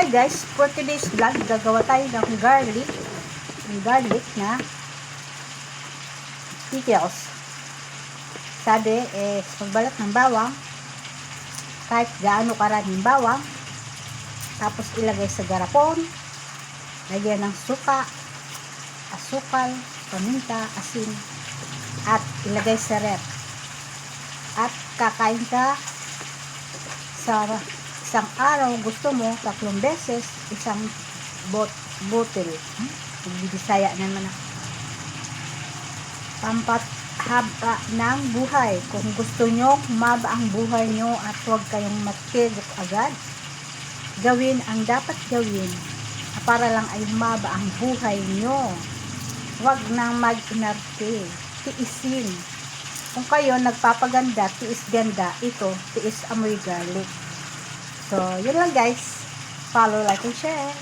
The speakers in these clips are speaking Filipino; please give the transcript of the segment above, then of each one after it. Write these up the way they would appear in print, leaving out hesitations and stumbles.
Hi guys, for today's vlog, gagawa tayo ng garlic na pickles. Sabi, magbalat ng bawang, kahit gaano karaming bawang, tapos ilagay sa garapon, lagyan ng suka, asukal, paminta, asin, at ilagay sa ref. At kakain ka sa isang araw, gusto mo 3 beses, isang bottle. Nagbibisaya naman ako. Pampathaba ng buhay. Kung gusto nyo humaba ang buhay nyo at huwag kayong matigok agad, gawin ang dapat gawin para lang ay humaba ang buhay nyo. Huwag nang mag-inarte. Tiisin. Kung kayo nagpapaganda, tiis ganda, ito, tiis amoy garlic. So, yun lang guys. Follow, like, and share.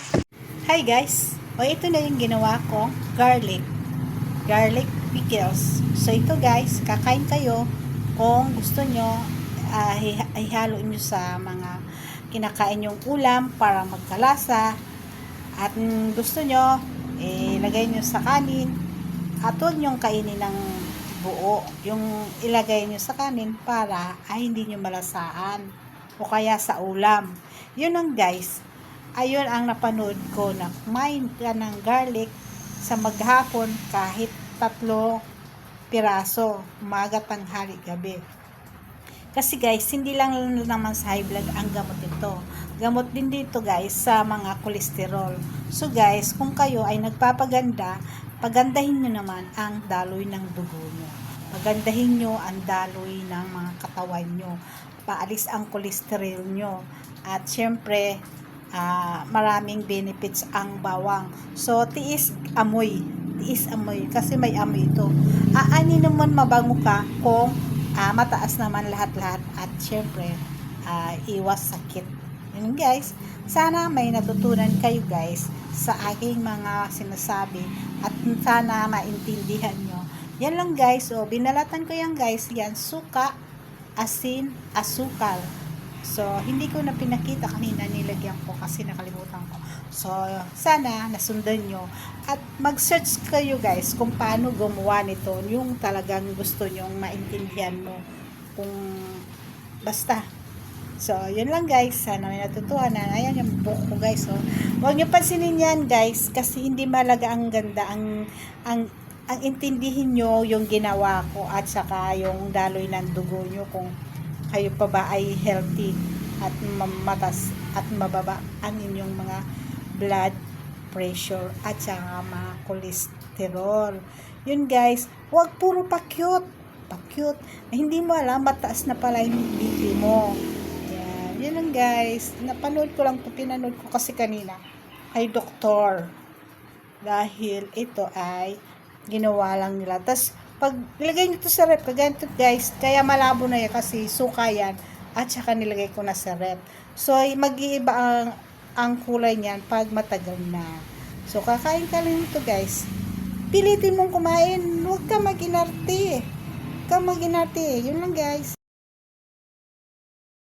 Hi guys. Ito na yung ginawa ko. Garlic pickles. So, ito guys, kakain kayo. Kung gusto nyo, ihalo nyo sa mga kinakain yung ulam para magkalasa. At gusto nyo, ilagay nyo sa kanin. At huwag nyo kainin ng buo. Yung ilagay nyo sa kanin para hindi nyo malasaan. O kaya sa ulam. Yun ang guys. Ayun ang napanood ko na kumain ka ng garlic sa maghapon kahit 3 piraso. Umaga, tanghali, gabi. Kasi guys, hindi lang naman sa high blood ang gamot ito. Gamot din dito guys sa mga kolesterol. So guys, kung kayo ay nagpapaganda, pagandahin nyo naman ang daloy ng dugo nyo. Pagandahin nyo ang daloy ng mga katawan nyo. Paalis ang kolesterol nyo. At syempre, maraming benefits ang bawang. So, tiis amoy. Kasi may amoy ito. Ani naman mabango ka kung mataas naman lahat-lahat. At syempre, iwas sakit. Yun guys. Sana may natutunan kayo guys sa aking mga sinasabi. At sana maintindihan nyo. Yan lang guys. O, binalatan ko yan guys. Yan, suka, asin, asukal. So, hindi ko na pinakita kanina, nilagyan ko kasi nakalimutan ko. So, sana nasundan nyo. At mag-search kayo guys kung paano gumawa nito. Yung talagang gusto nyong maintindihan mo. Kung basta. So, yun lang guys. Sana may natutuhan na. Ayan yung book ko guys. So, huwag nyo pansinin yan guys. Kasi hindi malaga ang ganda. Ang intindihin nyo yung ginawa ko at saka yung daloy ng dugo nyo kung kayo pa ba ay healthy at matas at mababa ang inyong mga blood pressure at saka mga cholesterol. Yun guys, huwag puro pa-cute. Hindi mo alam, mataas na pala yung BP mo. Yan lang guys. Napanood ko lang ito, pinanood ko kasi kanina kay doktor. Dahil ito ay ginawa lang nila. Tapos, pag nilagay nyo ito sa rep, ganito guys, kaya malabo na yan kasi suka yan, at saka nilagay ko na sa rep. So, mag-iiba ang kulay niyan pag matagal na. So, kakain ka lang ito guys. Pilitin mong kumain, huwag ka mag-inarte. Yun lang guys.